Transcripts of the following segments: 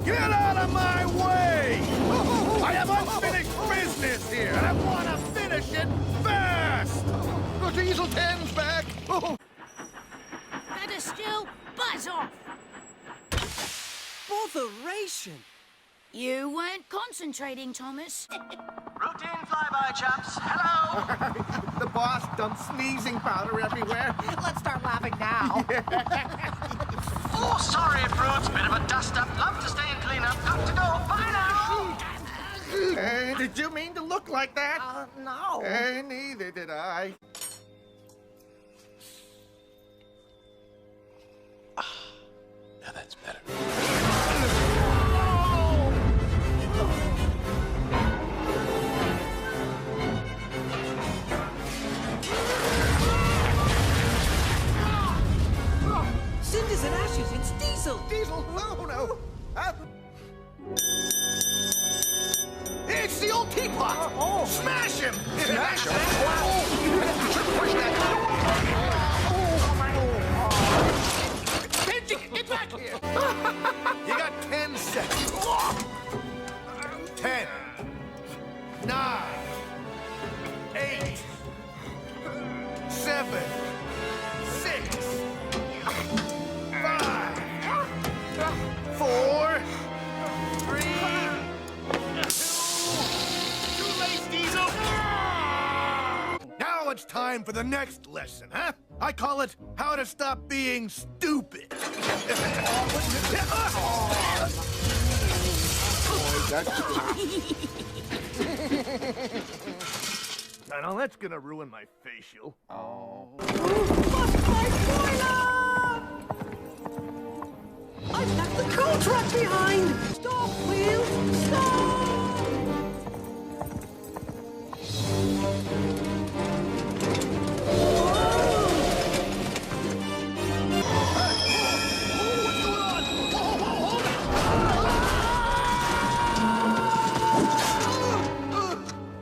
Get out of my way! I have unfinished business here, and I want to finish it fast! The Diesel 10's back! Better still, buzz off! Botheration! You weren't concentrating, Thomas. Routine flyby, chaps. Hello! The boss dumped sneezing powder everywhere. Let's start laughing now. Oh, sorry, Brutes. Bit of a dust-up. Love to stay and clean up. Got to go. Bye now! Did you mean to look like that? No. Neither did I. Now that's better. Cinders and ashes, it's Diesel! Diesel? Oh, no. It's the old teapot! Smash him! Smash him? Push that! Benji, get back here! You got 10 seconds. 10, 9, 8, 7, 6, 5, 4, 3, 2. Too late, Diesel! Now it's time for the next lesson, huh? I call it How to Stop Being Stupid. I know that's gonna ruin my facial. Bust my boiler! I've left the coal truck behind! Stop, wheels! Stop!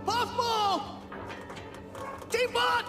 Puffball! Teapot!